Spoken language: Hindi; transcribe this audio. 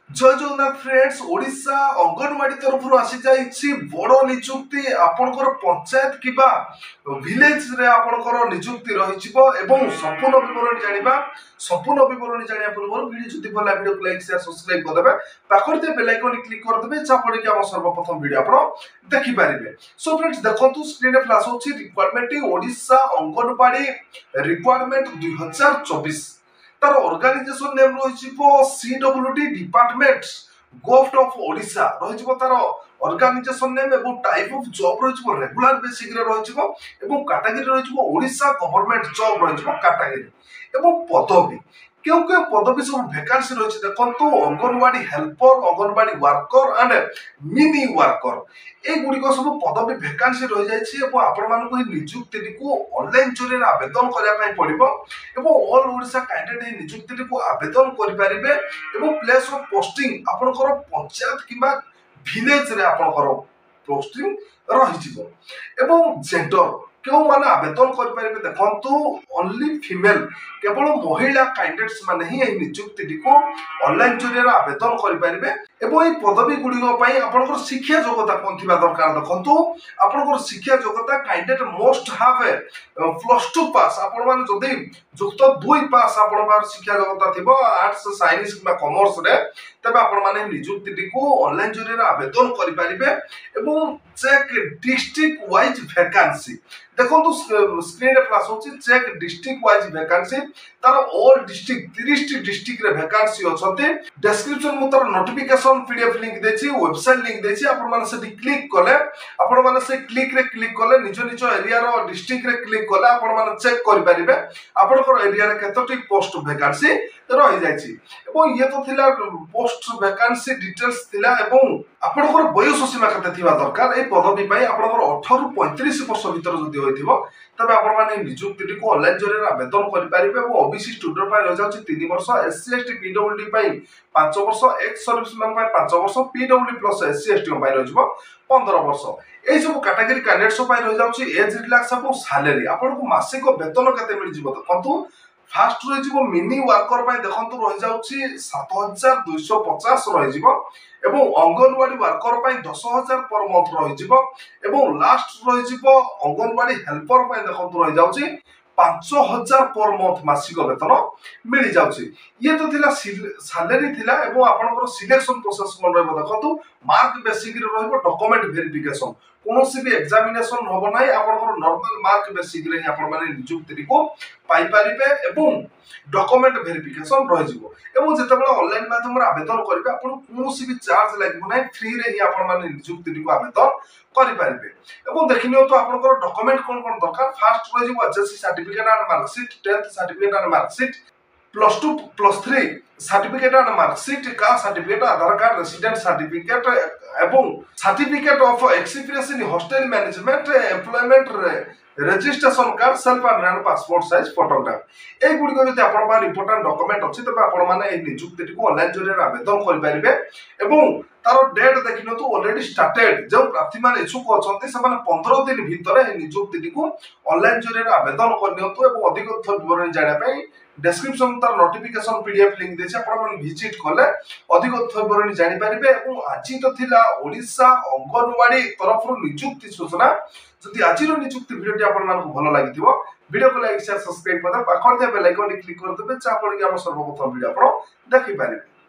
जय जगन्नाथ फ्रेंड्स ओडिशा अंगनवाड़ी तरफ आसी जाइछि बड़ नियुक्ति आपनकर पंचायत किबा विलेज रे आपनकर नियुक्ति रहिछिबो एवं संपूर्ण विवरण जानिबा जानिया पूर्व वीडियो जति भला वीडियो को लाइक शेयर सब्सक्राइब कर देबे पाखरते बेल आइकन क्लिक कर देबे जा पड़े कि हम सर्वप्रथम वीडियो आपण देखि पारिबे। सो फ्रेंड्स देखंतु स्क्रीन रे फ्लैश होछि रिक्वायरमेंट ओडिशा अंगनवाड़ी रिक्वायरमेंट 2024 तार ऑर्गेनाइजेशन नेम रहिछिबो CWD department government of Odisha रहिछिबो तार ऑर्गेनाइजेशन नेम एवं टाइप ऑफ जॉब रहिछिबो रेगुलर बेसिक रे रहिछिबो एवं कैटेगरी रहिछिबो ओडिशा गवर्नमेंट जॉब रहिछिबो कैटेगरी एवं पदवी क्यों क्यों पदवी सब वैकेंसी रही देखो anganwadi helper anganwadi worker and mini worker एगुड़िक सब पदवी वैकेंसी रही जाइए आपण नियुक्ति को ऑनलाइन जरिए आवेदन करने पड़ो और ऑल ओडिशा कैंडिडेट नियुक्ति को आवेदन करेंगे प्लेस ऑफ पोस्टिंग आपंकर पंचायत किंबा विलेज रे आपंकर पोस्टिंग रही जेंडर क्यों माने आवेदन करेंगे देखो ओनली फीमेल केवल महिला कैंडिडेट्स माने ही नियुक्ति को ऑनलाइन जरिए आवेदन करेंगे एवं पदवी गुड़िक आपंकर शिक्षा योग्यता कौन थी दरकार देखो आपंकर शिक्षा योग्यता कैंडिडेट मोस्ट हाव +2 पास आपण जदि युक्त 2 पास आपण शिक्षा योग्यता थी आर्ट्स साइंस कि कॉमर्स रे तबे आपण माने नियुक्ति को ऑनलाइन जरिए आवेदन करेंगे एवं चेक डिस्ट्रिक्ट वाइज वैकेंसी देखो स्क्रीन रे फ्लैश होची चेक डिस्ट्रिक्ट वाइज वैकेंसी तार ऑल डिस्ट्रिक्ट 30 डिस्ट्रिक्ट रे वैकेंसी अछते डिस्क्रिप्शन मु तार नोटिफिकेशन पीडीएफ लिंक देछि वेबसाइट लिंक देछि आपण माने से क्लिक कले आपण माने से क्लिक रे क्लिक कले निज निज एरिया रो डिस्ट्रिक्ट रे क्लिक कले आपण माने चेक करि परिबे आपण को एरिया रे केतोटी पोस्ट वैकेंसी रहि जाइछि एवं ये तो थिला पोस्ट वैकेंसी डिटेल्स थिला एवं आपण को बयस सीमा केते थिबा दरकार ए पदवी पई आपण को 18 रु 35 वर्ष भीतर जदि होइथिबो तबे आपण माने नियुक्ति को ऑनलाइन जरिए आवेदन करि परिबे और ओबीसी स्टूडेंट पई रह जाउछि 3 वर्ष एससी एसटी पीडब्ल्यूडी पई 5 वर्ष एक्स सर्विसमैन पई 5 वर्ष पीडब्ल्यूडी प्लस एससी एसटी पई रहजिबो 15 वर्ष ए सब कैटेगरी कैंडिडेट्स पई रह जाउछि एज रिलैक्स और सैलरी आपण को मासिक वेतन केते मिल जिवो देखंतु फास्ट रही मिनी वर्कर देखो रही जाऊँगी 7250 रही एवं अंगनवाड़ी वर्कर 10,000 पर मंथ रही लास्ट रही अंगनवाड़ी हेल्पर देखो रही जाऊँगी 5,000 पर मंथ मासिक वेतन मिल जाऊँगी ये तो थिला सैलरी थिला एवं आपनकर सिलेक्शन प्रोसेस कोन रहबो देखो मार्क बेसिक रे रहबो डॉक्यूमेंट वेरिफिकेशन कोनोसी भी एग्जामिनेशन होबो नाही आपनकर नॉर्मल मार्क बेसिक रे आपन माने नियुक्ति को पाई परिबे एवं डॉक्यूमेंट वेरिफिकेशन रह जिवो एवं जेतेबेला ऑनलाइन माध्यम रे आवेदन करिवे आपन कोनोसी भी चार्ज लागबो नाही फ्री रे ही आपन माने नियुक्ति को आवेदन करि परिबे एवं देखिनियो तो आपनकर डॉक्यूमेंट कोन कोन दरकार फास्ट रह जिवो HSC certificate and mark sheet 10th certificate and mark sheet +2 +3 certificate and mark sheet का certificate Aadhaar card resident certificate एवं certificate of experience in hostel management employment registration card self and passport size photograph ए गुडी को जति आपन बार इंपोर्टेंट डॉक्यूमेंट अछि तबे आपन माने ए नियुक्ति को ऑनलाइन जरिए आवेदन करि परिबे एवं तारो डेट देखिनो तो ऑलरेडी स्टार्टेड जो प्रार्थी मान इच्छुक अछंती से माने 15 दिन भीतर ए नियुक्ति को ऑनलाइन जरिए आवेदन करनियंतु एवं अधिक विवरण जानिया पई डिस्क्रिप्शन तार नोटिफिकेशन पीडीएफ लिंक देछि आपण मन विजिट कले अधिक विवरण जानि परिबे एवं आज तो थिला ओडिशा अंगनवाड़ी तरफ नियुक्ति सूचना जदि आज नियुक्ति वीडियो आपण मन को भलो लागिथिबो वीडियो को लाइक शेयर सब्सक्राइब कर पाखर दे बेल आइकन क्लिक कर देबे चा पड़ कि हम सर्वप्रथम वीडियो आपण देखि पारिबे।